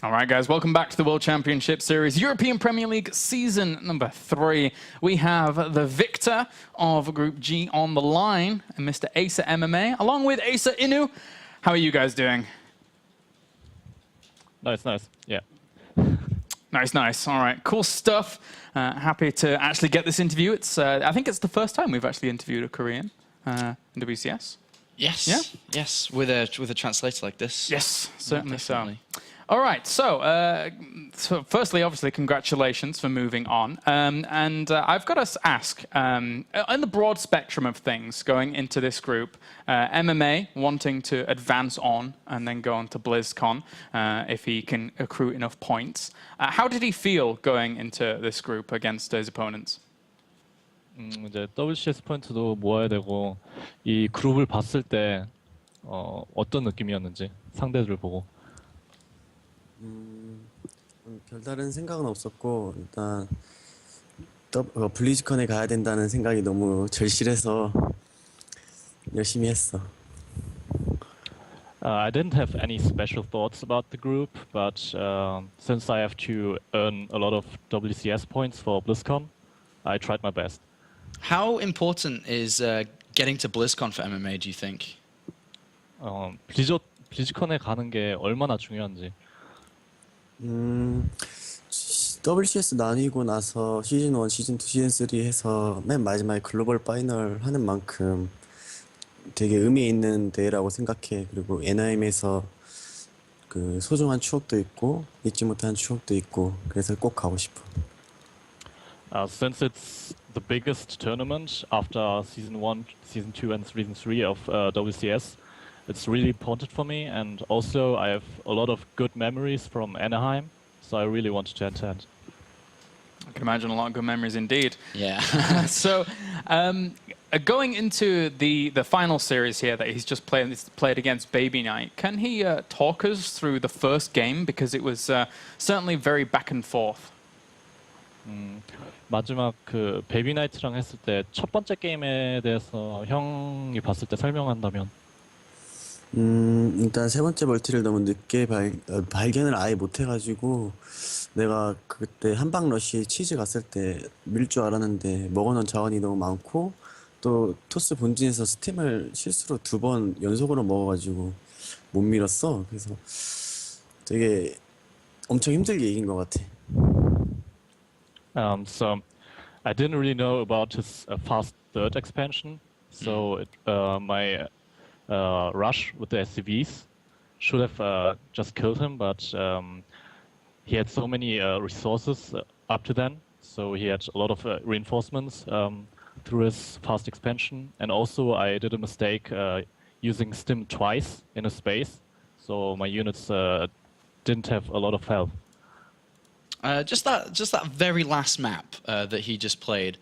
All right, guys, welcome back to the World Championship Series, European Premier League Season number 3. We have the victor of Group G on the line, Mr. Asa MMA, along with Asa Inu. How are you guys doing? Nice. Yeah. Nice. All right, cool stuff. Happy to actually get this interview. It's I think it's the first time we've actually interviewed a Korean in WCS. Yes. Yeah? Yes, with a translator like this. Yes, certainly so. Definitely. All right, so firstly, obviously, congratulations for moving on. And I've got to ask, in the broad spectrum of things going into this group, MMA wanting to advance on and then go on to BlizzCon if he can accrue enough points. How did he feel going into this group against his opponents? 이제 WCS 포인트도 모아야 되고 이 그룹을 봤을 때 어떤 느낌이었는지 상대들을 보고. 별다른 생각은 없었고 일단 블리즈컨에 가야 된다는 생각이 너무 절실해서 열심히 했어. I didn't have any special thoughts about the group, but since I have to earn a lot of WCS points for BlizzCon, I tried my best. How important is getting to BlizzCon for MMA, do you think? 블리즈컨에 가는 게 얼마나 중요한지. WCS 나뉘고 나서 시즌 1, 시즌 2, 시즌 3 해서 맨 마지막에 글로벌 파이널 하는 만큼 되게 의미 있는 대회라고 생각해. 그리고 NIM에서 그 소중한 추억도 있고 잊지 못한 추억도 있고 그래서 꼭 가고 싶어. Since it's the biggest tournament after season 1, season 2 and season 3 of WCS, it's really important for me, and also I have a lot of good memories from Anaheim, so I really wanted to attend. I can imagine a lot of good memories indeed. Yeah. So, going into the final series here that he's just played against Baby Knight, can he talk us through the first game? Because it was certainly very back and forth. 마지막 그 베이비 나이트랑 했을 때 첫 번째 게임에 대해서 형이 봤을 때 설명한다면? 일단 세 번째 멀티를 너무 늦게 발견을 아예 못해가지고 내가 그때 한방 러쉬 치즈 갔을 때 밀 줄 알았는데 먹어놓은 자원이 너무 많고 또 토스 본진에서 스팀을 실수로 2번 연속으로 먹어가지고 못 밀었어. 그래서 되게 엄청 힘들게 이긴 것 같아. So I didn't really know about his fast third expansion, so my rush with the SCVs should have just killed him, but he had so many resources up to then, so he had a lot of reinforcements through his fast expansion, and also I did a mistake using stim twice in a space, so my units didn't have a lot of health. Just that very last map that he just played.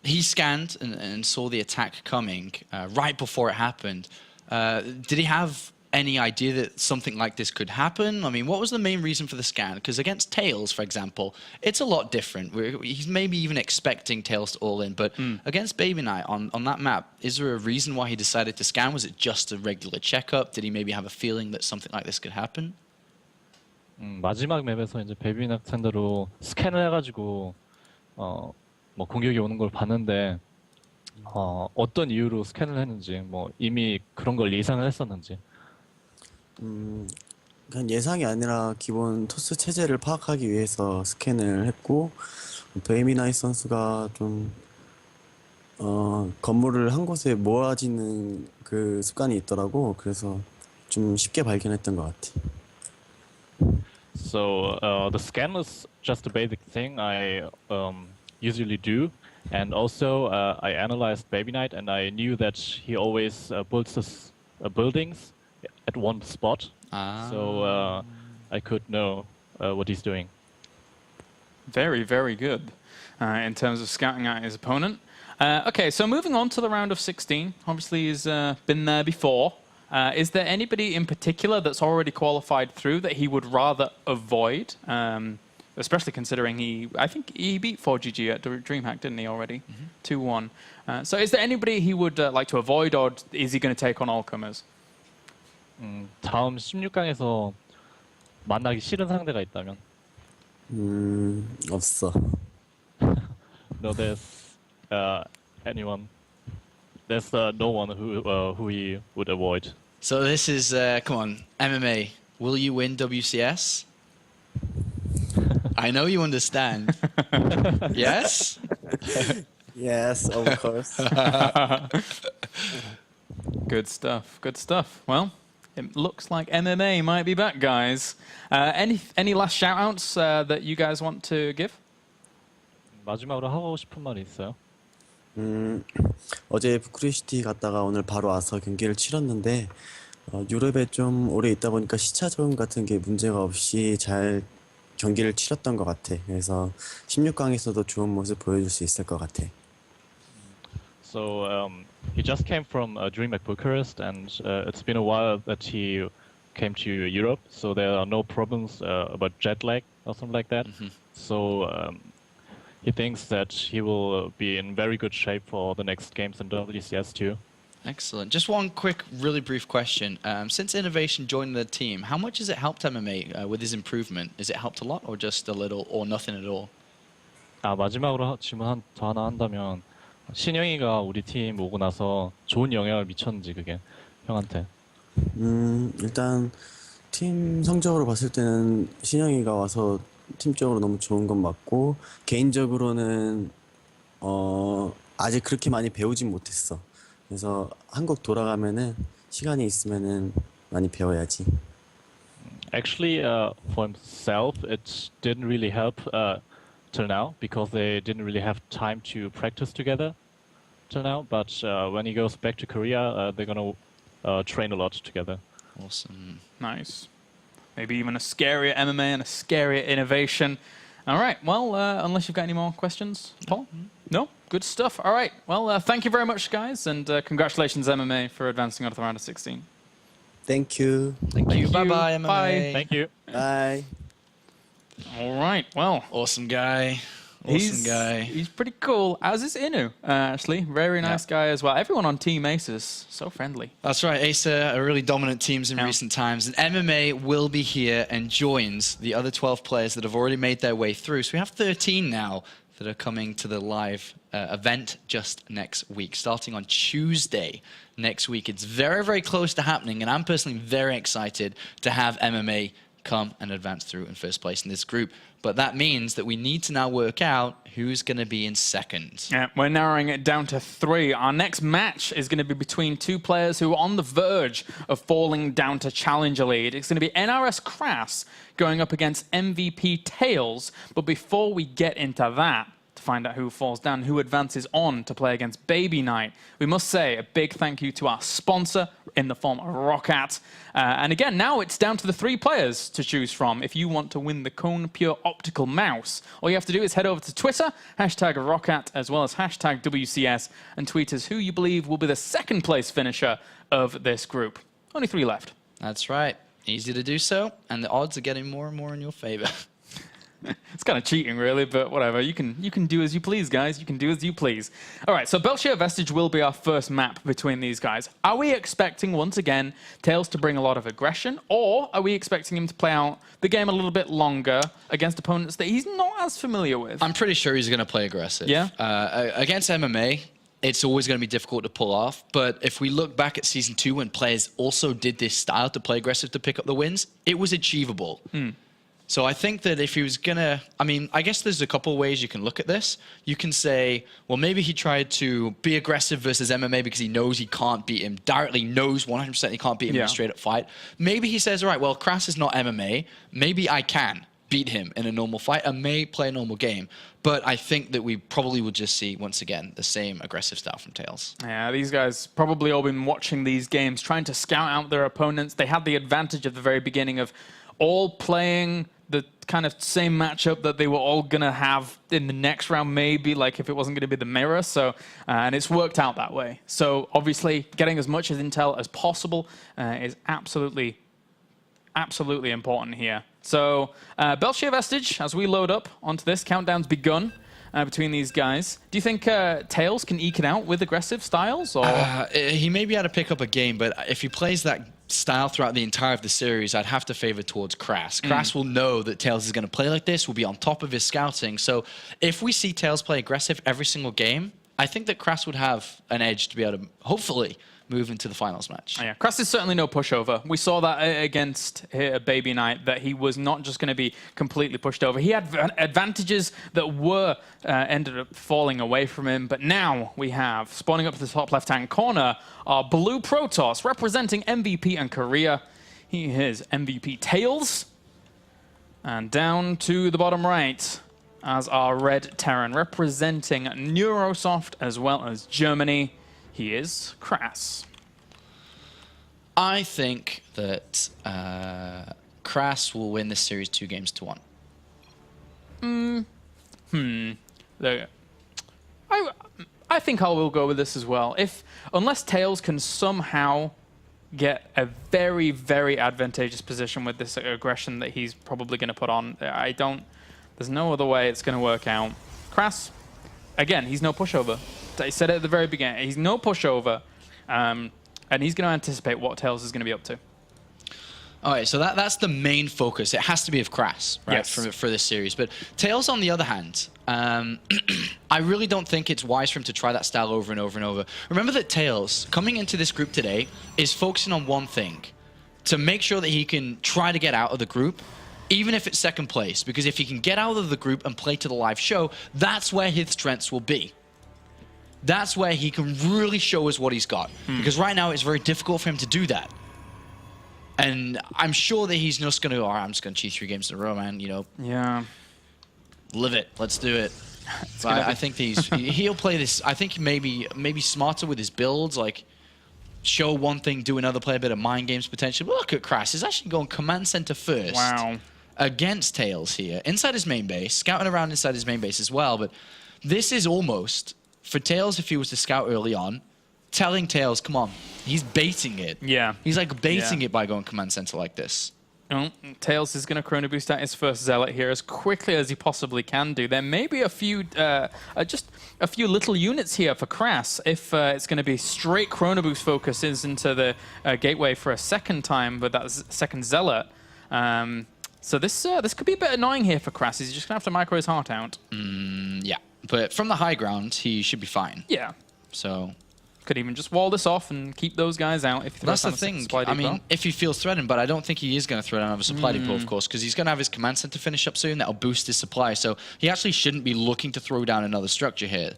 He scanned and saw the attack coming right before it happened. Did he have any idea that something like this could happen? I mean, what was the main reason for the scan? Because against TAiLS, for example, it's a lot different. He's maybe even expecting TAiLS to all in, but against Baby Knight on that map, is there a reason why he decided to scan? Was it just a regular checkup? Did he maybe have a feeling that something like this could happen? 마지막 맵에서 이제 베이비 나이트 상대로 스캔을 해가지고 뭐 공격이 오는 걸 봤는데 어떤 이유로 스캔을 했는지 뭐 이미 그런 걸 예상을 했었는지. 그냥 예상이 아니라 기본 토스 체제를 파악하기 위해서 스캔을 했고 베이비 나이트 선수가 좀 건물을 한 곳에 모아지는 그 습관이 있더라고. 그래서 좀 쉽게 발견했던 것 같아. So the scan is just a basic thing I usually do, and also I analyzed Baby Knight, and I knew that he always builds his buildings at one spot, so I could know what he's doing. Very, very good in terms of scouting out his opponent. Okay, so moving on to the round of 16. Obviously, he's been there before. Is there anybody in particular that's already qualified through that he would rather avoid? Especially considering I think he beat 4GG at DreamHack, didn't he already? 2-1. So is there anybody he would like to avoid, or is he going to take on all comers? 다음 16강에서 만나기 싫은 상대가 있다면? 없어. No, there's anyone. There's no one who he would avoid. So this is, come on, MMA. Will you win WCS? I know you understand. Yes? Yes, of course. Good stuff. Good stuff. Well, it looks like MMA might be back, guys. Any last shout-outs that you guys want to give? 마지막으로 하고 싶은 말이 있어요? 어제 부쿠레슈티 갔다가 오늘 바로 와서 경기를 치렀는데 유럽에 좀 오래 있다 보니까 시차 적응 같은 게 문제가 없이 잘 경기를 치렀던 것 같아. 그래서 16강에서도 좋은 모습 보여줄 수 있을 것 같아. So he just came from DreamHack Bucharest, and it's been a while that he came to Europe, so there are no problems about jet lag or something like that. So he thinks that he will be in very good shape for the next games in WCS too. Excellent. Just one quick, really brief question. Since Innovation joined the team, how much has it helped MMA with his improvement? Has it helped a lot or just a little or nothing at all? 마지막으로 질문 더 하나 한다면 신영이가 우리 팀 오고 나서 좋은 영향을 미쳤는지 그게 형한테. 일단 팀 성적으로 봤을 때는 신영이가 와서 팀적으로 너무 좋은 건 맞고 개인적으로는 아직 그렇게 많이 배우진 못했어. 그래서 한국 돌아가면은 시간이 있으면은 많이 배워야지. Actually, for himself, it didn't really help till now because they didn't really have time to practice together till now. But when he goes back to Korea, they're gonna train a lot together. Awesome. Nice. Maybe even a scarier MMA and a scarier Innovation. All right. Well, unless you've got any more questions, Paul? No? Good stuff. All right. Well, thank you very much, guys, and congratulations, MMA, for advancing on to the round of 16. Thank you. Thank you. Bye-bye, MMA. Bye. Thank you. Bye. All right. Well, Awesome guy. Awesome guy. He's pretty cool, as is Inu, actually. Very nice guy as well. Everyone on Team Ace is so friendly. That's right. Acer are really dominant teams in recent times, and MMA will be here and joins the other 12 players that have already made their way through. So we have 13 now that are coming to the live event just next week, starting on Tuesday next week. It's very, very close to happening, and I'm personally very excited to have MMA come and advance through in first place in this group. But that means that we need to now work out who's going to be in second. Yeah, we're narrowing it down to 3. Our next match is going to be between 2 players who are on the verge of falling down to Challenger League. It's going to be KrasS going up against MVP TAiLS. But before we get into that, to find out who falls down, who advances on to play against Baby Knight, we must say a big thank you to our sponsor in the form of Roccat. And again, now it's down to the 3 players to choose from. If you want to win the Cone Pure Optical Mouse, all you have to do is head over to Twitter, #Roccat, as well as #WCS, and tweet us who you believe will be the second place finisher of this group. Only 3 left. That's right. Easy to do so, and the odds are getting more and more in your favor. It's kind of cheating, really, but whatever. You can do as you please, guys. You can do as you please. All right, so Belshire Vestige will be our first map between these guys. Are we expecting, once again, TAiLS to bring a lot of aggression, or are we expecting him to play out the game a little bit longer against opponents that he's not as familiar with? I'm pretty sure he's going to play aggressive. Yeah? Against MMA, it's always going to be difficult to pull off. But if we look back at Season 2 when players also did this style to play aggressive to pick up the wins, it was achievable. So I think that if he was going to, I mean, I guess there's a couple ways you can look at this. You can say, well, maybe he tried to be aggressive versus MMA because he knows he can't beat him, directly knows 100% he can't beat him in a straight-up fight. Maybe he says, all right, well, KrasS is not MMA. Maybe I can beat him in a normal fight. I may play a normal game. But I think that we probably will just see, once again, the same aggressive style from TAiLS. Yeah, these guys probably all been watching these games, trying to scout out their opponents. They had the advantage at the very beginning of all playing the kind of same matchup that they were all going to have in the next round, maybe, like if it wasn't going to be the mirror. So, and it's worked out that way. So obviously getting as much as intel as possible is absolutely important here. So Belshire Vestige, as we load up onto this, countdown's begun between these guys. Do you think TAiLS can eke it out with aggressive styles? Or He may be able to pick up a game, but if he plays that style throughout the entire of the series, I'd have to favor towards KrasS. KrasS will know that TAiLS is going to play like this, will be on top of his scouting. So if we see TAiLS play aggressive every single game, I think that KrasS would have an edge to be able to, hopefully, move into the finals match. Yeah, KrasS is certainly no pushover. We saw that against Baby Knight, that he was not just going to be completely pushed over. He had advantages that were ended up falling away from him, but now we have, spawning up to the top left-hand corner, our blue Protoss, representing MVP and Korea. He is MVP TAiLS. And down to the bottom right, as our red Terran, representing Neurosoft as well as Germany. He is KrasS. I think that KrasS will win this series 2-1. I think I will go with this as well. Unless TAiLS can somehow get a very, very advantageous position with this aggression that he's probably going to put on, there's no other way it's going to work out. KrasS, again, he's no pushover. I said it at the very beginning. He's no pushover, and he's going to anticipate what TAiLS is going to be up to. All right, so that's the main focus. It has to be of KrasS, right, Yes. for this series. But TAiLS, on the other hand, I really don't think it's wise for him to try that style over and over and over. Remember that TAiLS, coming into this group today, is focusing on one thing, to make sure that he can try to get out of the group, even if it's second place. Because if he can get out of the group and play to the live show, that's where his strengths will be. That's where he can really show us what he's got. Because right now, it's very difficult for him to do that. And I'm sure that he's just going to go, all right, I'm just going to cheat 3 games in a row, man. You know, Yeah. live it. Let's do it. But I think that he'll play this, I think maybe smarter with his builds, like show one thing, do another, play a bit of mind games potentially. But look at KrasS. He's actually going command center first. Wow. Against TAiLS here, inside his main base, scouting around inside his main base as well. But this is almost, for TAiLS, if he was to scout early on, telling TAiLS, come on, he's baiting it. Yeah. He's like baiting Yeah. it by going command center like this. TAiLS is going to chrono boost out his first Zealot here as quickly as he possibly can do. There may be a few, just a few little units here for KrasS if it's going to be straight chrono boost focuses into the gateway for a second time with that second Zealot. So this could be a bit annoying here for KrasS. He's just going to have to micro his heart out. Yeah, but from the high ground, he should be fine. Yeah. So Could even just wall this off and keep those guys out if he that's throws the down a thing. supply I depot. mean, if he feels threatened, but I don't think he is going to throw down another supply depot, of course, because he's going to have his command center finish up soon. That'll boost his supply. So he actually shouldn't be looking to throw down another structure here.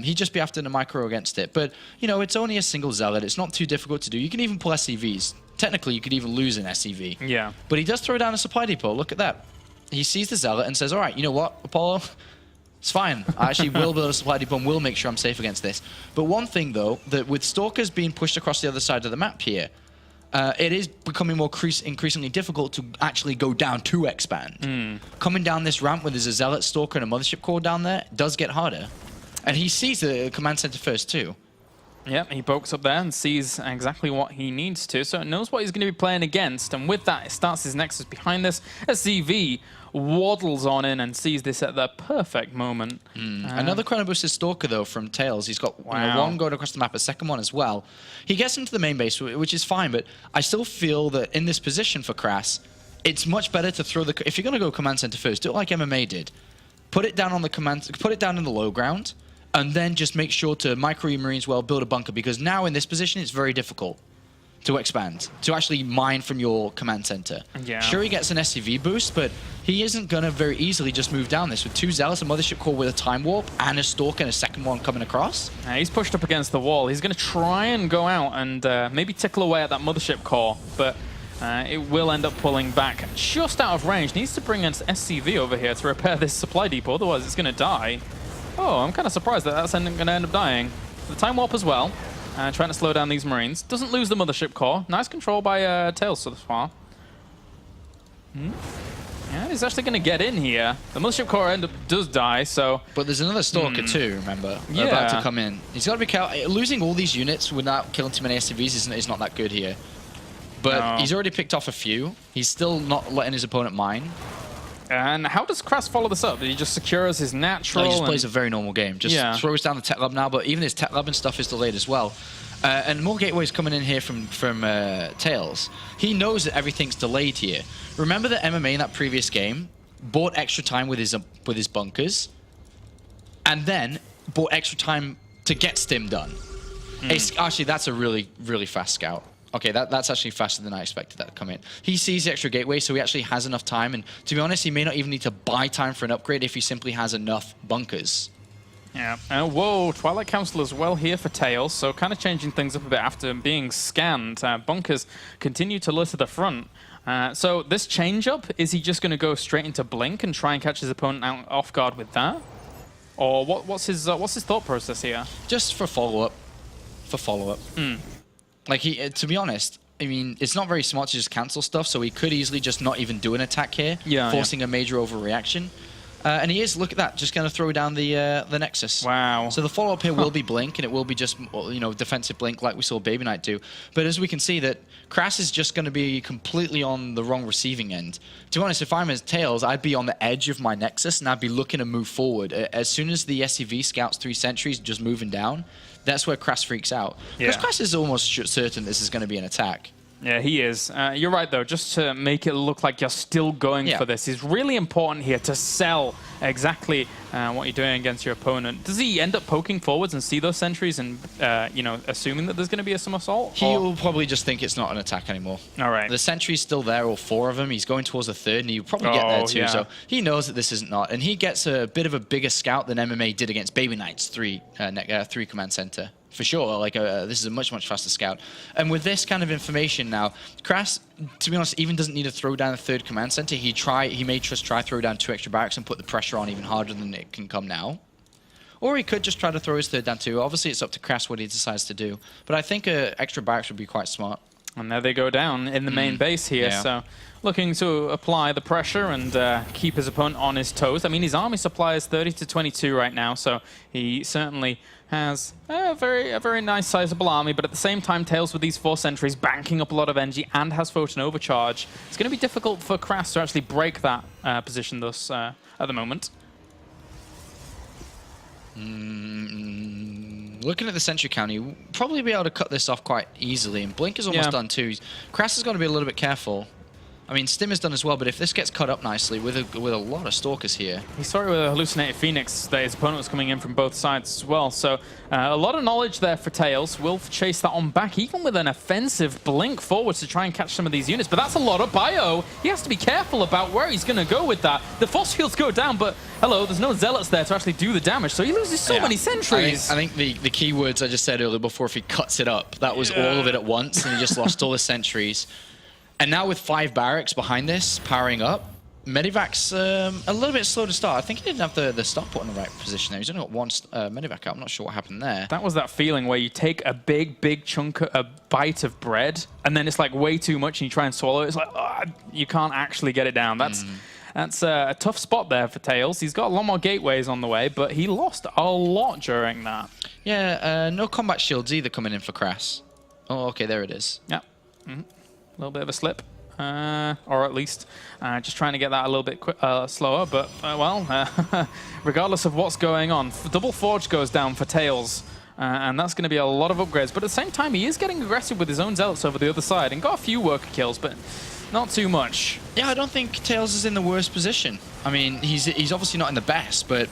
He'd just be after the micro against it. But, you know, it's only a single Zealot. It's not too difficult to do. You can even pull SCVs. Technically, you could even lose an SCV. Yeah. But he does throw down a supply depot. Look at that. He sees the Zealot and says, all right, you know what, Apollo? It's fine. I actually will build a supply depot and will make sure I'm safe against this. But one thing, though, that with Stalkers being pushed across the other side of the map here, it is becoming more increasingly difficult to actually go down to expand. Coming down this ramp where there's a Zealot, Stalker, and a Mothership Core down there does get harder. And he sees the command center first, too. Yep, he pokes up there and sees exactly what he needs to, so it knows what he's going to be playing against, and with that, it starts his nexus behind this. SCV waddles on in and sees this at the perfect moment. Another chrono boosted Stalker, though, from TAiLS. He's got you know, Wow. one going across the map, a second one as well. He gets into the main base, which is fine, but I still feel that in this position for KrasS, it's much better to throw the... If you're going to go command center first, do it like MMA did. Put it down on the command... Put it down in the low ground, and then just make sure to micro your Marines well, build a bunker, because now in this position, it's very difficult to expand, to actually mine from your command center. Yeah. Sure, he gets an SCV boost, but he isn't going to very easily just move down this with 2 Zealots, a Mothership Core with a Time Warp, and a Stalker and a second one coming across. He's pushed up against the wall. He's going to try and go out and maybe tickle away at that Mothership Core, but it will end up pulling back just out of range. Needs to bring an SCV over here to repair this supply depot, otherwise it's going to die. Oh, I'm kind of surprised that that's going to end up dying. The Time Warp as well, trying to slow down these Marines. Doesn't lose the Mothership Core. Nice control by TAiLS so far. Yeah, he's actually going to get in here. The Mothership Core does die, so... But there's another Stalker too, remember? Yeah. About to come in. He's got to be careful. Losing all these units without killing too many SCVs is not that good here. But No. he's already picked off a few. He's still not letting his opponent mine. And how does KrasS follow this up? He just secures his natural... No, he just plays a and- very normal game. Just Yeah. throws down the Tech Lab now, but even his Tech Lab and stuff is delayed as well. And more gateways coming in here from TAiLS. He knows that everything's delayed here. Remember that MMA in that previous game bought extra time with his bunkers, and then bought extra time to get stim done. Actually, that's a really, really fast scout. Okay, that's actually faster than I expected that to come in. He sees the extra gateway, so he actually has enough time. And to be honest, he may not even need to buy time for an upgrade if he simply has enough bunkers. Yeah. Whoa, Twilight Council as well here for TAiLS, so kind of changing things up a bit after being scanned. Bunkers continue to lure to the front. So this change-up, is he just going to go straight into Blink and try and catch his opponent out off guard with that? Or what's his thought process here? Just for follow-up. Like, to be honest, I mean, it's not very smart to just cancel stuff, so he could easily just not even do an attack here, forcing a major overreaction. And he is, look at that, just going to throw down the Nexus. Wow. So the follow-up here will be Blink, and it will be just, you know, defensive Blink like we saw Baby Knight do. But as we can see, that KrasS is just going to be completely on the wrong receiving end. To be honest, if I'm as TAiLS, I'd be on the edge of my Nexus, and I'd be looking to move forward. As soon as the SCV scouts 3 sentries just moving down, that's where KrasS freaks out. Because KrasS is almost certain this is going to be an attack. Yeah, he is. You're right, though. Just to make it look like you're still going for this is really important here to sell exactly what you're doing against your opponent. Does he end up poking forwards and see those sentries and, you know, assuming that there's going to be a somersault? He will probably just think it's not an attack anymore. All right. The sentry's still there, all 4 of them. He's going towards the 3rd, and he'll probably get there too. So he knows that this isn't not. And he gets a bit of a bigger scout than MMA did against Baby Knight's 3 command center. For sure, like this is a much, much faster scout. And with this kind of information now, KrasS, to be honest, even doesn't need to throw down the 3rd command center. He may just try throw down 2 extra barracks and put the pressure on even harder than it can come now. Or he could just try to throw his 3rd down too. Obviously, it's up to KrasS what he decides to do. But I think extra barracks would be quite smart. And there they go down in the main base here. So looking to apply the pressure and keep his opponent on his toes. I mean, his army supply is 30 to 22 right now, so he certainly has a very nice sizable army, but at the same time, TAiLS with these 4 sentries banking up a lot of energy and has Photon Overcharge. It's going to be difficult for KrasS to actually break that position thus at the moment. Looking at the sentry count, he'll probably be able to cut this off quite easily, and Blink is almost done too. KrasS is going to be a little bit careful. I mean, Stim is done as well, but if this gets cut up nicely with a lot of Stalkers here. He saw it with a Hallucinated Phoenix that his opponent was coming in from both sides as well. So a lot of knowledge there for TAiLS. Will chase that on back, even with an offensive Blink forwards to try and catch some of these units. But that's a lot of bio. He has to be careful about where he's going to go with that. The force fields go down, but hello, there's no Zealots there to actually do the damage. So he loses so many sentries. I think the key words I just said earlier before, if he cuts it up, that was all of it at once, and he just lost all the sentries. And now with 5 barracks behind this, powering up, Medivac's a little bit slow to start. I think he didn't have the stop put in the right position there. He's only got 1 Medivac out. I'm not sure what happened there. That was that feeling where you take a big chunk, a bite of bread, and then it's like way too much and you try and swallow it. It's like, you can't actually get it down. That's a tough spot there for TAiLS. He's got a lot more gateways on the way, but he lost a lot during that. Yeah, no combat shields either coming in for KrasS. Oh, okay, there it is. Yeah. A little bit of a slip, or at least just trying to get that a little bit slower. But, well, regardless of what's going on, Double Forge goes down for TAiLS, and that's going to be a lot of upgrades. But at the same time, he is getting aggressive with his own Zealots over the other side and got a few worker kills, but not too much. Yeah, I don't think TAiLS is in the worst position. I mean, he's obviously not in the best, but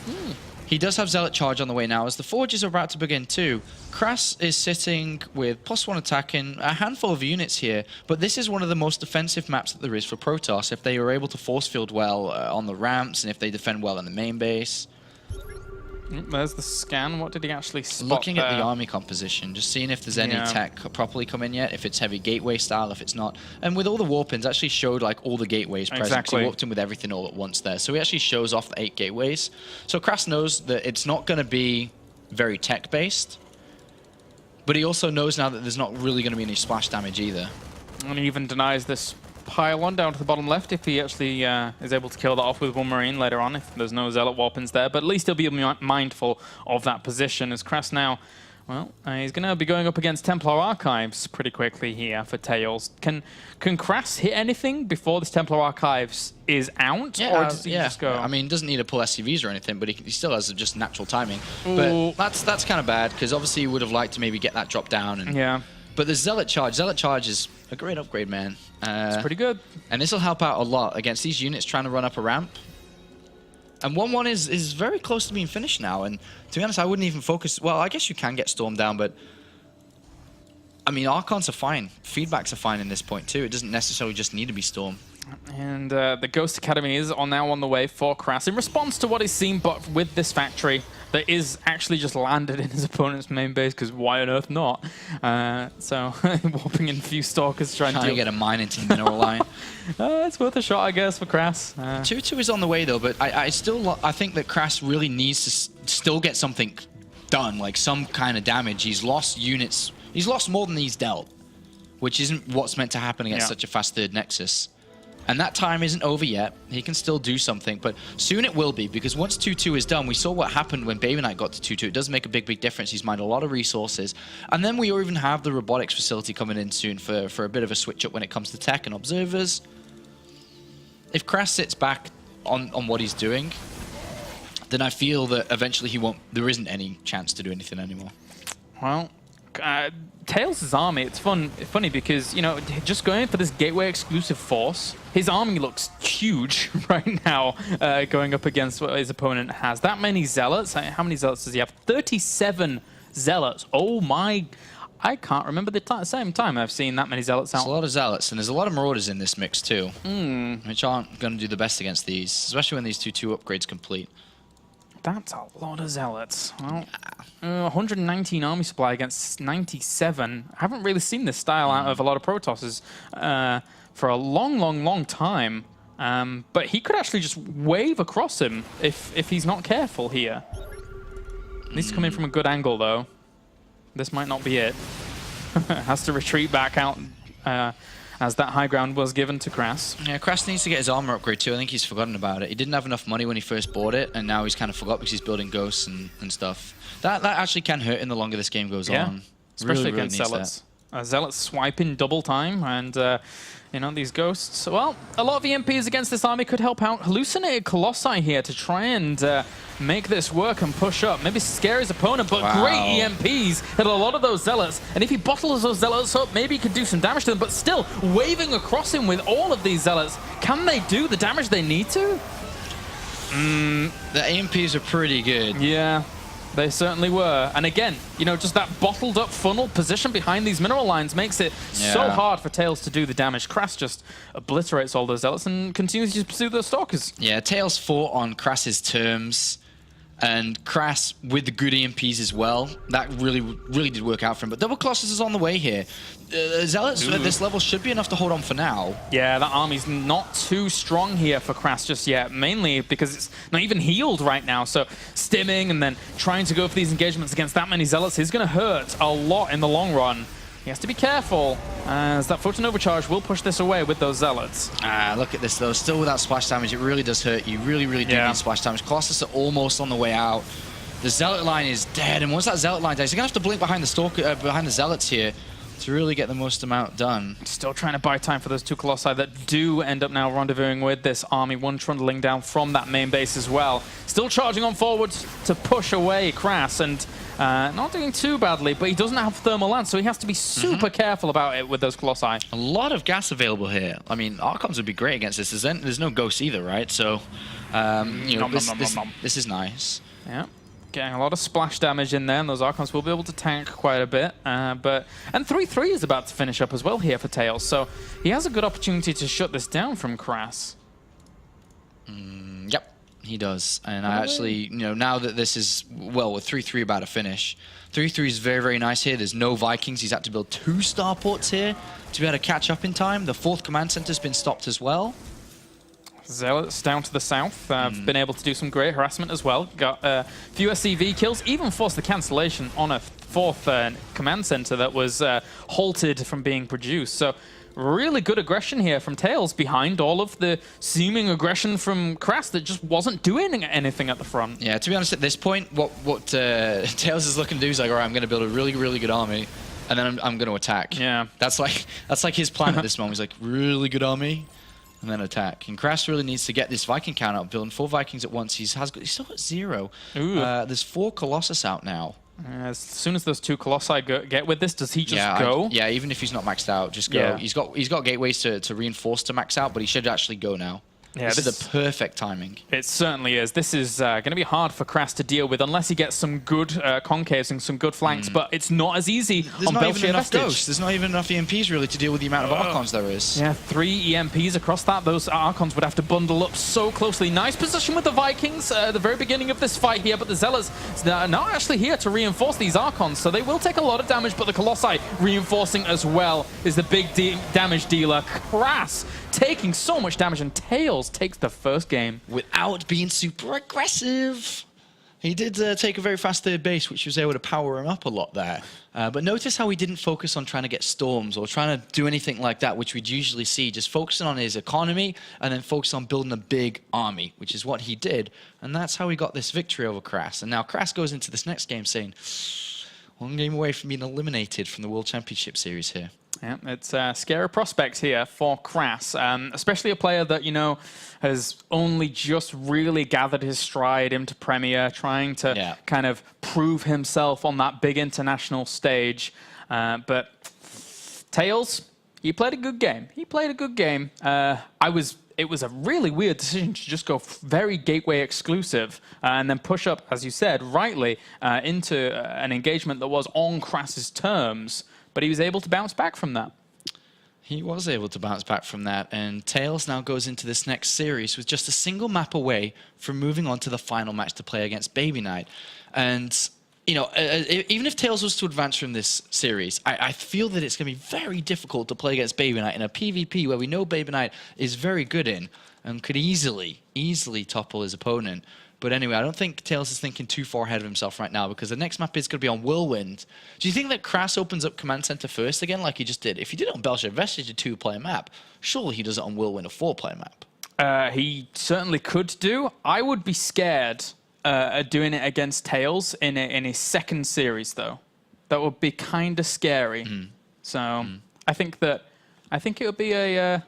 he does have Zealot charge on the way now as the Forges are about to begin too. KrasS is sitting with +1 attack in a handful of units here, but this is one of the most defensive maps that there is for Protoss. If they are able to force field well on the ramps, and if they defend well in the main base. There's the scan. What did he actually spot Looking there? at the army composition, just seeing if there's any tech properly come in yet, if it's heavy gateway style, if it's not. And with all the warpins, actually showed like all the gateways present. Exactly. He warped in with everything all at once there. So he actually shows off the 8 gateways. So KrasS knows that it's not going to be very tech-based, but he also knows now that there's not really going to be any splash damage either. And he even denies this pylon down to the bottom left if he actually is able to kill that off with 1 Marine later on, if there's no Zealot weapons there. But at least he'll be mindful of that position as KrasS now Well, he's going to be going up against Templar Archives pretty quickly here for TAiLS. Can KrasS hit anything before this Templar Archives is out? Yeah, or does he just go? I mean, he doesn't need to pull SCVs or anything, but he still has just natural timing. Ooh. But that's kind of bad, because obviously he would have liked to maybe get that drop down. And, Yeah. But the Zealot Charge. Zealot Charge is a great upgrade, man. It's pretty good. And this will help out a lot against these units trying to run up a ramp. And 1-1 is very close to being finished now. And to be honest, I wouldn't even focus. Well, I guess you can get Storm down, but I mean, Archons are fine. Feedbacks are fine in this point too. It doesn't necessarily just need to be Storm. And the Ghost Academy is now on the way for KrasS in response to what he's seen, but with this factory that is actually just landed in his opponent's main base, because why on earth not? So warping in a few Stalkers trying to get a mine into the mineral line. It's worth a shot, I guess, for KrasS. 2-2 is on the way though, but I think that KrasS really needs to still get something done, like some kind of damage. He's lost units. He's lost more than he's dealt, which isn't what's meant to happen against such a fast third Nexus. And that time isn't over yet. He can still do something, but soon it will be, because once 2-2 is done, we saw what happened when Baby Knight got to 2-2. It does make a big difference. He's mined a lot of resources. And then we even have the robotics facility coming in soon for a bit of a switch up when it comes to tech and observers. If KrasS sits back on what he's doing, then I feel that eventually there isn't any chance to do anything anymore. Well, TAiLS' army, it's funny because, you know, just going for this gateway exclusive force, his army looks huge right now, going up against what his opponent has. That many zealots? How many zealots does he have? 37 zealots. Oh my, I can't remember the same time I've seen that many zealots out. There's a lot of zealots, and there's a lot of marauders in this mix too, which aren't going to do the best against these, especially when these 2-2 upgrades complete. That's a lot of zealots. Well, 119 army supply against 97. I haven't really seen this style out of a lot of Protosses for a long time. But he could actually just wave across him if he's not careful here. Needs to come in from a good angle, though. This might not be it. Has to retreat back out as that high ground was given to KrasS. Yeah, KrasS needs to get his armor upgrade too. I think he's forgotten about it. He didn't have enough money when he first bought it, and now he's kind of forgot because he's building ghosts and stuff. That actually can hurt in the longer this game goes on. Especially really against Zealots. Zealots swipe in double time, and you know, these ghosts. Well, a lot of EMPs against this army could help out. Hallucinated Colossi here to try and make this work and push up. Maybe scare his opponent, but great EMPs hit a lot of those Zealots. And if he bottles those Zealots up, maybe he could do some damage to them, but still waving across him with all of these Zealots. Can they do the damage they need to? The EMPs are pretty good. Yeah. They certainly were. And again, you know, just that bottled up funnel position behind these mineral lines makes it so hard for TAiLS to do the damage. KrasS just obliterates all those zealots and continues to pursue those stalkers. Yeah, TAiLS fought on KrasS's terms, and KrasS with the good EMPs as well. That really did work out for him. But Double Colossus is on the way here. Zealots at this level should be enough to hold on for now. Yeah, that army's not too strong here for KrasS just yet, mainly because it's not even healed right now. So stimming and then trying to go for these engagements against that many zealots is going to hurt a lot in the long run. He has to be careful, as that Photon Overcharge will push this away with those zealots. Look at this though, still without splash damage, it really does hurt you. Really do need splash damage. Colossus are almost on the way out. The zealot line is dead, and once that zealot line dies, you're gonna have to blink behind the stalker, behind the zealots here to really get the most amount done. Still trying to buy time for those two Colossi that do end up now rendezvousing with this army, one trundling down from that main base as well. Still charging on forwards to push away KrasS, and not doing too badly, but he doesn't have thermal lance, so he has to be super careful about it with those Colossi. A lot of gas available here. I mean, Archons would be great against this. There's no ghosts either, right? So, you know, this is nice. Yeah. Getting a lot of splash damage in there, and those Archons will be able to tank quite a bit. And 3-3 is about to finish up as well here for TAiLS, so he has a good opportunity to shut this down from KrasS. Yep, he does. And I actually, you know, now that this is, well, with 3-3 about to finish, 3-3 is very nice here. There's no Vikings. He's had to build 2 starports here to be able to catch up in time. The 4th command center's been stopped as well. Zealots down to the south, been able to do some great harassment as well. Got a few SCV kills, even forced the cancellation on a 4th command center that was halted from being produced. So really good aggression here from TAiLS behind all of the seeming aggression from KrasS that just wasn't doing anything at the front. Yeah, to be honest, at this point, what TAiLS is looking to do is like, all right, I'm going to build a really, really good army, and then I'm going to attack. Yeah. That's like his plan at this moment. He's like, really good army, and then attack. And KrasS really needs to get this Viking count up, building 4 Vikings at once. He's still got 0. There's 4 Colossus out now. As soon as those 2 Colossi get with this, does he just go? Yeah, even if he's not maxed out, just go. Yeah. He's got gateways to reinforce to max out, but he should actually go now. Yeah, this is the perfect timing. It certainly is. This is going to be hard for KrasS to deal with unless he gets some good concaves and some good flanks, but it's not as easy There's on not even Belshir enough Vestige. ghosts. There's not even enough EMPs really to deal with the amount of Archons there is. Yeah, 3 EMPs across that. Those Archons would have to bundle up so closely. Nice position with the Vikings at the very beginning of this fight here, but the Zealots are not actually here to reinforce these Archons, so they will take a lot of damage, but the Colossi reinforcing as well is the big damage dealer. KrasS taking so much damage, and TAiLS takes the first game. Without being super aggressive. He did take a very fast third base, which was able to power him up a lot there. But notice how he didn't focus on trying to get storms or trying to do anything like that, which we'd usually see. Just focusing on his economy and then focus on building a big army, which is what he did. And that's how he got this victory over KrasS. And now KrasS goes into this next game saying, 1 game away from being eliminated from the World Championship Series here. Yeah, it's a scary prospect here for KrasS, especially a player that, you know, has only just really gathered his stride into Premier, trying to kind of prove himself on that big international stage. But TAiLS, he played a good game. He played a good game. It was a really weird decision to just go very gateway exclusive and then push up, as you said, rightly, into an engagement that was on KrasS's terms. But he was able to bounce back from that. He was able to bounce back from that, and TAiLS now goes into this next series with just a single map away from moving on to the final match to play against Baby Knight. And, you know, even if TAiLS was to advance from this series, I feel that it's going to be very difficult to play against Baby Knight in a PvP where we know Baby Knight is very good in and could easily topple his opponent. But anyway, I don't think TAiLS is thinking too far ahead of himself right now because the next map is going to be on Whirlwind. Do you think that KrasS opens up Command Center first again like he just did? If he did it on Belshir Vestige, a 2-player map, surely he does it on Whirlwind, a 4-player map. He certainly could do. I would be scared doing it against TAiLS in a second series, though. That would be kind of scary. So I think it would be a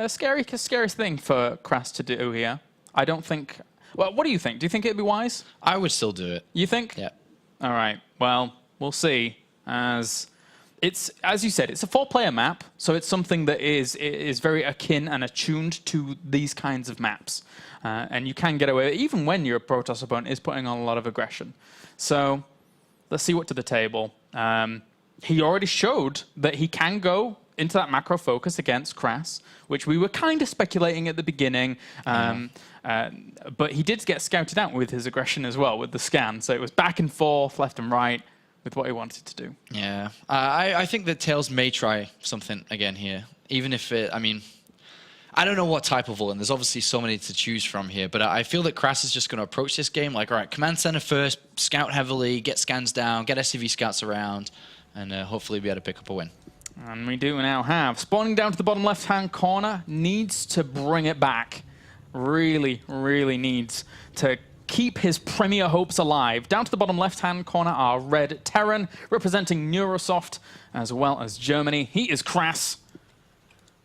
scary thing for KrasS to do here. I don't think... Well, what do you think? Do you think it'd be wise? I would still do it. You think? Yeah. All right. Well, we'll see. As you said, it's a 4-player map, so it's something that is very akin and attuned to these kinds of maps, and you can get away even when your Protoss opponent is putting on a lot of aggression. So let's see what to the table. He already showed that he can go into that macro focus against KrasS, which we were kind of speculating at the beginning. But he did get scouted out with his aggression as well, with the scan. So it was back and forth, left and right, with what he wanted to do. Yeah. I think that TAiLS may try something again here. Even if I mean, I don't know what type of all-in. There's obviously so many to choose from here. But I feel that KrasS is just going to approach this game like, all right, Command Center first, scout heavily, get scans down, get SCV scouts around, and hopefully be able to pick up a win. And we do now have, spawning down to the bottom left-hand corner, needs to bring it back. Really, really needs to keep his Premier hopes alive. Down to the bottom left-hand corner are Red Terran, representing Neurosoft, as well as Germany. He is KrasS.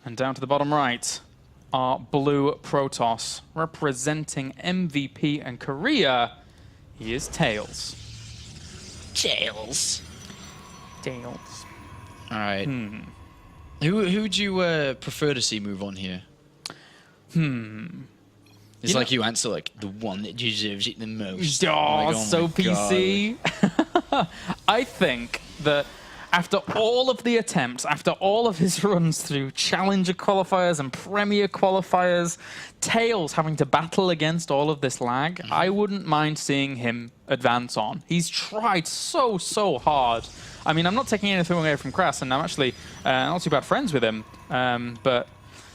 And down to the bottom right are Blue Protoss, representing MVP and Korea. He is TAiLS. TAiLS. TAiLS. All right. Who would you prefer to see move on here? It's like you answer like the one that deserves it the most. Oh, so PC. I think that after all of the attempts, after all of his runs through Challenger qualifiers and Premier qualifiers, TAiLS having to battle against all of this lag, I wouldn't mind seeing him advance on. He's tried so hard. I mean, I'm not taking anything away from KrasS, and I'm actually not too bad friends with him. But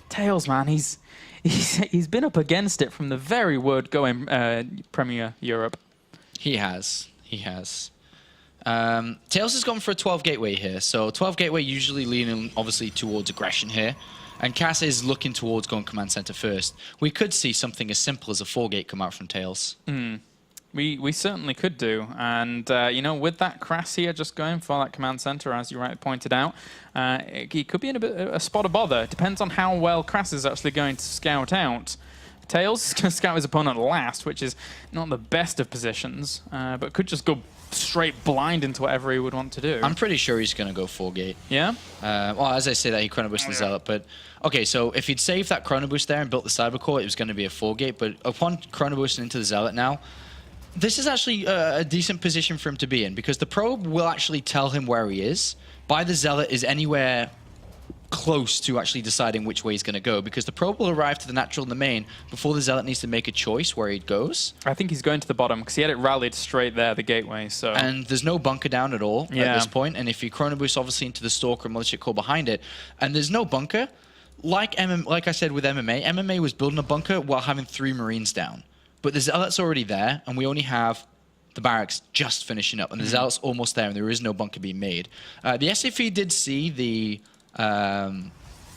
TAiLS, man, he's been up against it from the very word going Premier Europe. He has. TAiLS has gone for a 12 gateway here. So 12 gateway usually leaning obviously towards aggression here. And KrasS is looking towards going command center first. We could see something as simple as a 4-gate come out from TAiLS. We certainly could do. And, you know, with that KrasS here just going for that command center, as you rightly pointed out, he could be in a spot of bother. It depends on how well KrasS is actually going to scout out. TAiLS is going to scout his opponent last, which is not the best of positions, but could just go straight blind into whatever he would want to do. I'm pretty sure he's going to go 4-gate. Yeah? Well, as I say that, he chrono boosted the Zealot, but... Okay, so if he'd saved that chrono boost there and built the Cybercore, it was going to be a 4-gate, but upon chrono boosting into the Zealot now, this is actually a decent position for him to be in, because the probe will actually tell him where he is. By the Zealot is anywhere close to actually deciding which way he's going to go, because the probe will arrive to the natural in the main before the Zealot needs to make a choice where he goes. I think he's going to the bottom, because he had it rallied straight there, the gateway, so... And there's no bunker down at all at this point, and if you chrono boost obviously into the Stalker and Mothership Core behind it, and there's no bunker, like I said with MMA was building a bunker while having 3 Marines down. But the Zealot's already there, and we only have the barracks just finishing up, and the Zealot's almost there, and there is no bunker being made. The SFE did see the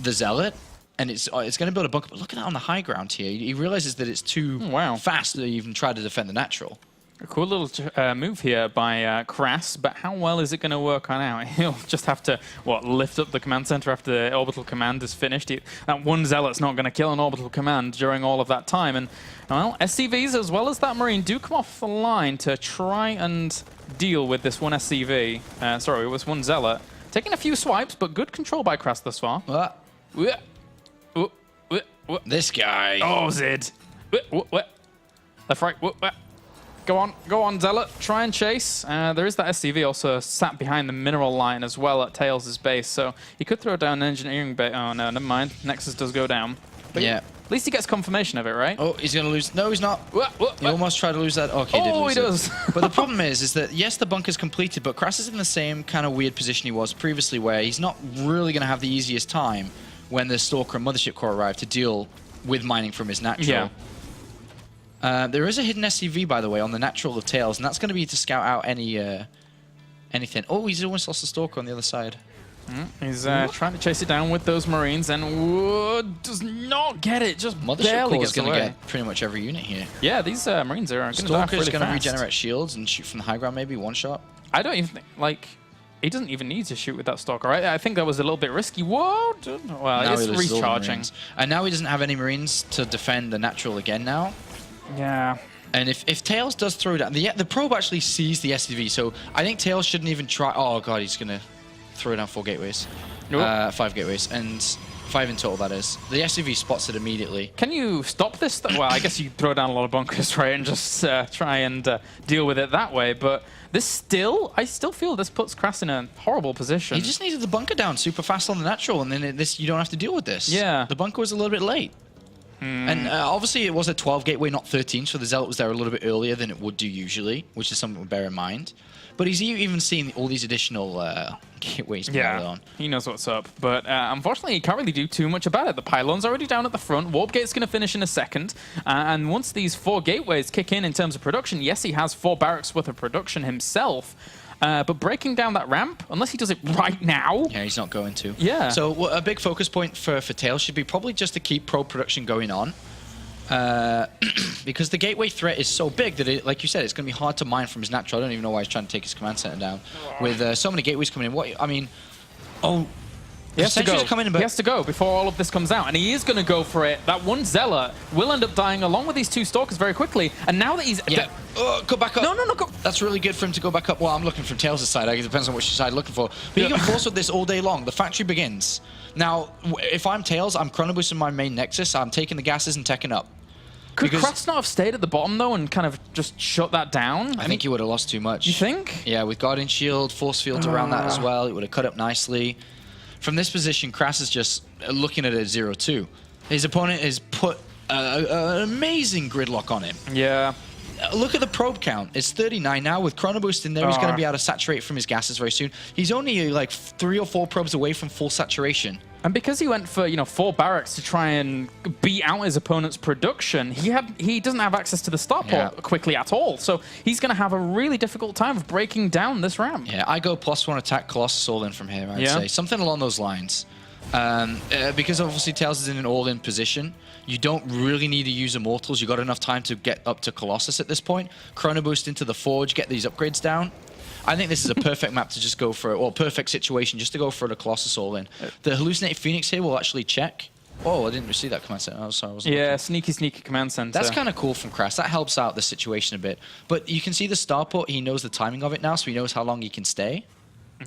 Zealot, and it's going to build a bunker, but look at that on the high ground here. He realizes that it's too fast to even try to defend the natural. A cool little move here by KrasS, but how well is it going to work on out? He'll just have to, lift up the command center after the orbital command is finished. That one Zealot's not going to kill an orbital command during all of that time. And, well, SCVs as well as that Marine do come off the line to try and deal with this one SCV. Sorry, this one Zealot. Taking a few swipes, but good control by KrasS thus far. This guy. Oh, Zid. Left, right. Go on, Zealot. Try and chase. There is that SCV also sat behind the mineral line as well at TAiLS' base, so he could throw down an engineering base. Oh, no, never mind. Nexus does go down. But yeah. At least he gets confirmation of it, right? Oh, he's going to lose. No, he's not. He almost tried to lose that. Okay, he did lose he does. But the problem is that, yes, the bunker's completed, but KrasS is in the same kind of weird position he was previously, where he's not really going to have the easiest time when the Stalker and Mothership Core arrive to deal with mining from his natural. Yeah. There is a hidden SCV, by the way, on the natural of TAiLS, and that's going to be to scout out anything. Oh, he's almost lost the Stalker on the other side. He's trying to chase it down with those Marines, and does not get it. Just Mothership barely Core is gets going to away. get pretty much every unit here. Yeah, these Marines are going to die Stalker's really going to fast. regenerate shields and shoot from the high ground, maybe one shot. I don't even think, he doesn't even need to shoot with that Stalker, right? I think that was a little bit risky. Whoa! Well, Now it's he loses all the recharging. Marines. And now he doesn't have any Marines to defend the natural again now. Yeah. And if TAiLS does throw down, the probe actually sees the SCV, so I think TAiLS shouldn't even try. Oh god, he's gonna throw down 4 gateways, 5 gateways, and 5 in total. That is. The SCV spots it immediately. Can you stop this? Well, I guess you throw down a lot of bunkers, right, and just try and deal with it that way. But I still feel this puts KrasS in a horrible position. He just needed the bunker down super fast on the natural, and then you don't have to deal with this. Yeah. The bunker was a little bit late. And obviously it was a 12 gateway, not 13, so the Zealot was there a little bit earlier than it would do usually, which is something to bear in mind. But he's even seen all these additional gateways on. He knows what's up. But unfortunately, he can't really do too much about it. The pylon's already down at the front. Warp Gate's going to finish in a second. And once these 4 gateways kick in terms of production, yes, he has 4 barracks worth of production himself. But breaking down that ramp, unless he does it right now... Yeah, he's not going to. Yeah. So a big focus point for TAiLS should be probably just to keep probe production going on. Because the gateway threat is so big that, like you said, it's going to be hard to mine from his natural. I don't even know why he's trying to take his command center down. With so many gateways coming in. He has to go. Coming in, but he has to go before all of this comes out, and he is going to go for it. That one Zealot will end up dying along with these 2 Stalkers very quickly, and now that he's... Yeah. Go back up. No, go. That's really good for him to go back up. Well, I'm looking from TAiLS' side. It depends on which side you're looking for. But you can force with this all day long. The factory begins. Now, if I'm TAiLS, I'm chrono boosting my main Nexus. I'm taking the gases and teching up. Could KrasS not have stayed at the bottom, though, and kind of just shut that down? I think he would have lost too much. You think? Yeah, with Guardian Shield, force fields around that as well. It would have cut up nicely. From this position, KrasS is just looking at a 0-2. His opponent has put an amazing gridlock on him. Yeah. look at the probe count. It's 39 now. With Chrono Boost in there, he's going to be able to saturate from his gases very soon. He's only like 3 or 4 probes away from full saturation. And because he went for 4 barracks to try and beat out his opponent's production, he doesn't have access to the starport quickly at all. So he's going to have a really difficult time of breaking down this ramp. Yeah, I go +1 attack Colossus all in from here. I'd say something along those lines. Because obviously TAiLS is in an all-in position. You don't really need to use Immortals. You got enough time to get up to Colossus at this point. Chrono Boost into the Forge, get these upgrades down. I think this is a perfect map to just go for, or perfect situation just to go for the Colossus all-in. The Hallucinated Phoenix here will actually check. Oh, I didn't see that command center. Oh, sorry, I wasn't looking. Sneaky command center. That's kind of cool from KrasS. That helps out the situation a bit. But you can see the starport. He knows the timing of it now, so he knows how long he can stay.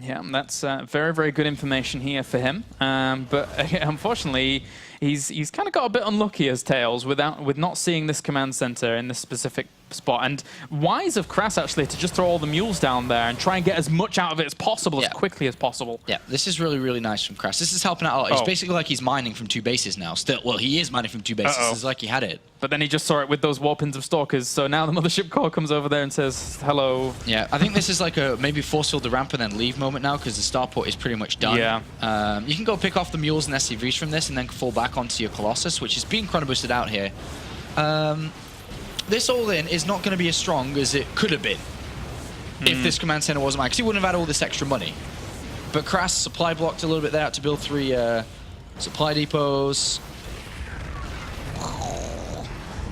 Yeah, that's very good information here for him. But unfortunately, he's kind of got a bit unlucky as TAiLS with not seeing this command center in this specific spot. And wise of KrasS actually to just throw all the mules down there and try and get as much out of it as possible, as quickly as possible. Yeah, this is really nice from KrasS. This is helping out a lot. It's basically like he's mining from 2 bases now. Still, well, he is mining from 2 bases. It's like he had it. But then he just saw it with those warpins of Stalkers. So now the Mothership Core comes over there and says, hello. Yeah, I think this is like a maybe force field the ramp and then leave moment now because the starport is pretty much done. Yeah. You can go pick off the mules and SCVs from this and then fall back onto your Colossus, which is being chrono boosted out here. This all-in is not going to be as strong as it could have been if this command center wasn't mine, because he wouldn't have had all this extra money. But KrasS supply blocked a little bit there to build 3 supply depots.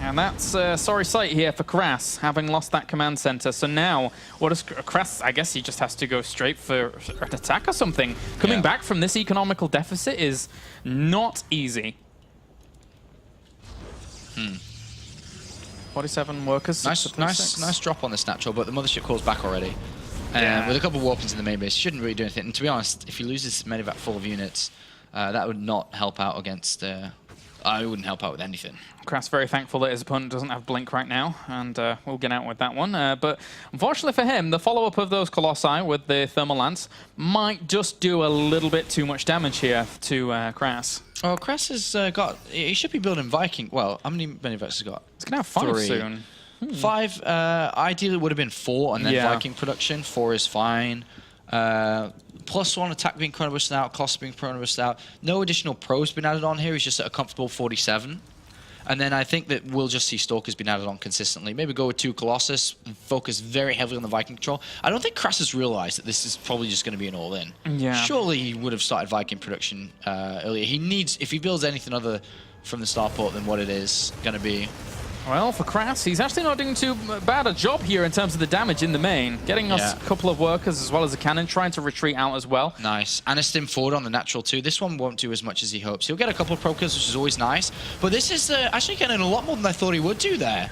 And that's a sorry sight here for KrasS, having lost that command center. So now, what does KrasS? I guess he just has to go straight for an attack or something. Coming back from this economical deficit is not easy. 47 workers. Nice drop on this natural, but the Mothership Core's back already. With a couple of warpins in the main base, shouldn't really do anything. And to be honest, if he loses Medivac full of units, that would not help out against... I wouldn't help out with anything. KrasS very thankful that his opponent doesn't have Blink right now, and we'll get out with that one. But unfortunately for him, the follow-up of those Colossi with the Thermal Lance might just do a little bit too much damage here to KrasS. Oh, KrasS has got... He should be building Viking... Well, how many Medivacs has he got? He's going to have 5 3. soon. 5, ideally would have been 4, and then Viking production. 4 is fine. +1 attack being chrono boosted out, cost being chrono boosted out. No additional probes been added on here. He's just at a comfortable 47. And then I think that we'll just see Stalkers being added on consistently. Maybe go with 2 Colossus, focus very heavily on the Viking control. I don't think KrasS has realized that this is probably just going to be an all-in. Yeah. Surely he would have started Viking production earlier. He needs, if he builds anything other from the starport than what it is going to be. Well, for KrasS, he's actually not doing too bad a job here in terms of the damage in the main. Getting us a couple of workers as well as a cannon, trying to retreat out as well. Nice. And a stim forward on the natural too. This one won't do as much as he hopes. He'll get a couple of pro kills, which is always nice. But this is actually getting a lot more than I thought he would do there.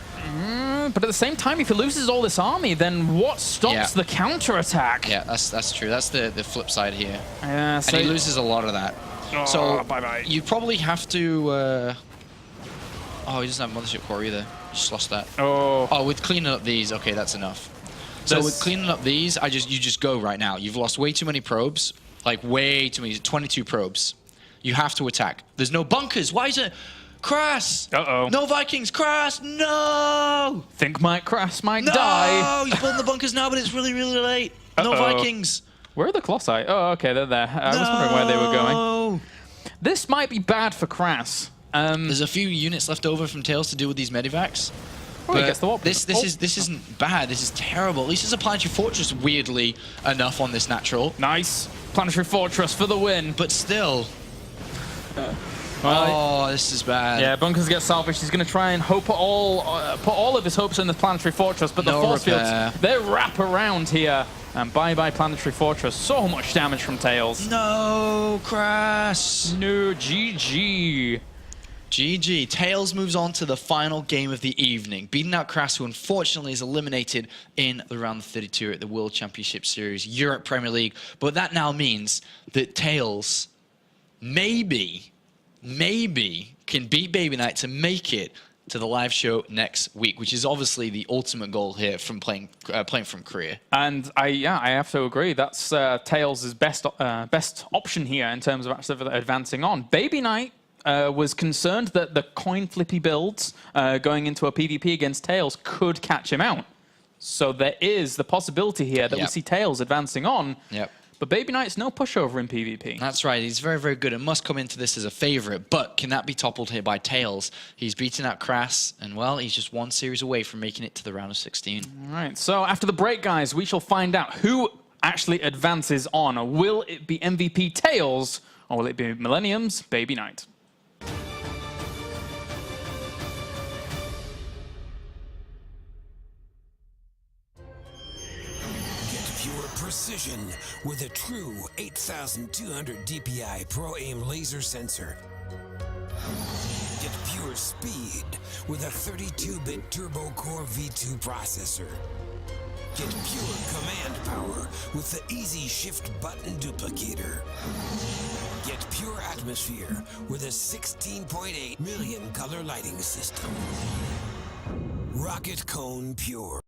But at the same time, if he loses all this army, then what stops the counter-attack? Yeah, that's true. That's the flip side here. Yeah, so and he loses a lot of that. So you probably have to... Oh, he doesn't have Mothership Core either. Just lost that. Oh, with cleaning up these, okay, that's enough. So with cleaning up these, you just go right now. You've lost way too many probes, like way too many. 22 probes. You have to attack. There's no bunkers. Why is it? KrasS! No Vikings. KrasS! No! Think KrasS might die. No! He's building the bunkers now, but it's really late. No Vikings. Where are the Colossi? Oh, okay, they're there. I was wondering where they were going. This might be bad for KrasS. There's a few units left over from TAiLS to deal with these medivacs. But this isn't bad. This is terrible. At least there's a planetary fortress, weirdly enough, on this natural. Nice. Planetary fortress for the win. But still. Oh, this is bad. Yeah, bunkers get salvaged. He's going to try and put all of his hopes in the planetary fortress, but the force fields, they wrap around here. And bye-bye planetary fortress. So much damage from TAiLS. No, KrasS. No, GG. GG. TAiLS moves on to the final game of the evening, beating out KrasS, who unfortunately is eliminated in the round of 32 at the World Championship Series Europe Premier League. But that now means that TAiLS maybe can beat Baby Knight to make it to the live show next week, which is obviously the ultimate goal here from playing from Korea. And I have to agree. That's TAiLS' best option here in terms of actually advancing on. Baby Knight, was concerned that the coin flippy builds going into a PvP against TAiLS could catch him out. So there is the possibility here that we see TAiLS advancing on. Yep. But Baby Knight's no pushover in PvP. That's right. He's very, very good and must come into this as a favorite. But can that be toppled here by TAiLS? He's beaten out KrasS, and well, he's just one series away from making it to the round of 16. All right. So after the break, guys, we shall find out who actually advances on. Will it be MVP TAiLS, or will it be Millennium's Baby Knight? Pure precision with a true 8200 DPI Pro Aim laser sensor. Get pure speed with a 32-bit Turbo Core V2 processor. Get pure command power with the Easy Shift button duplicator. Get pure atmosphere with a 16.8 million color lighting system. Rocket Cone Pure.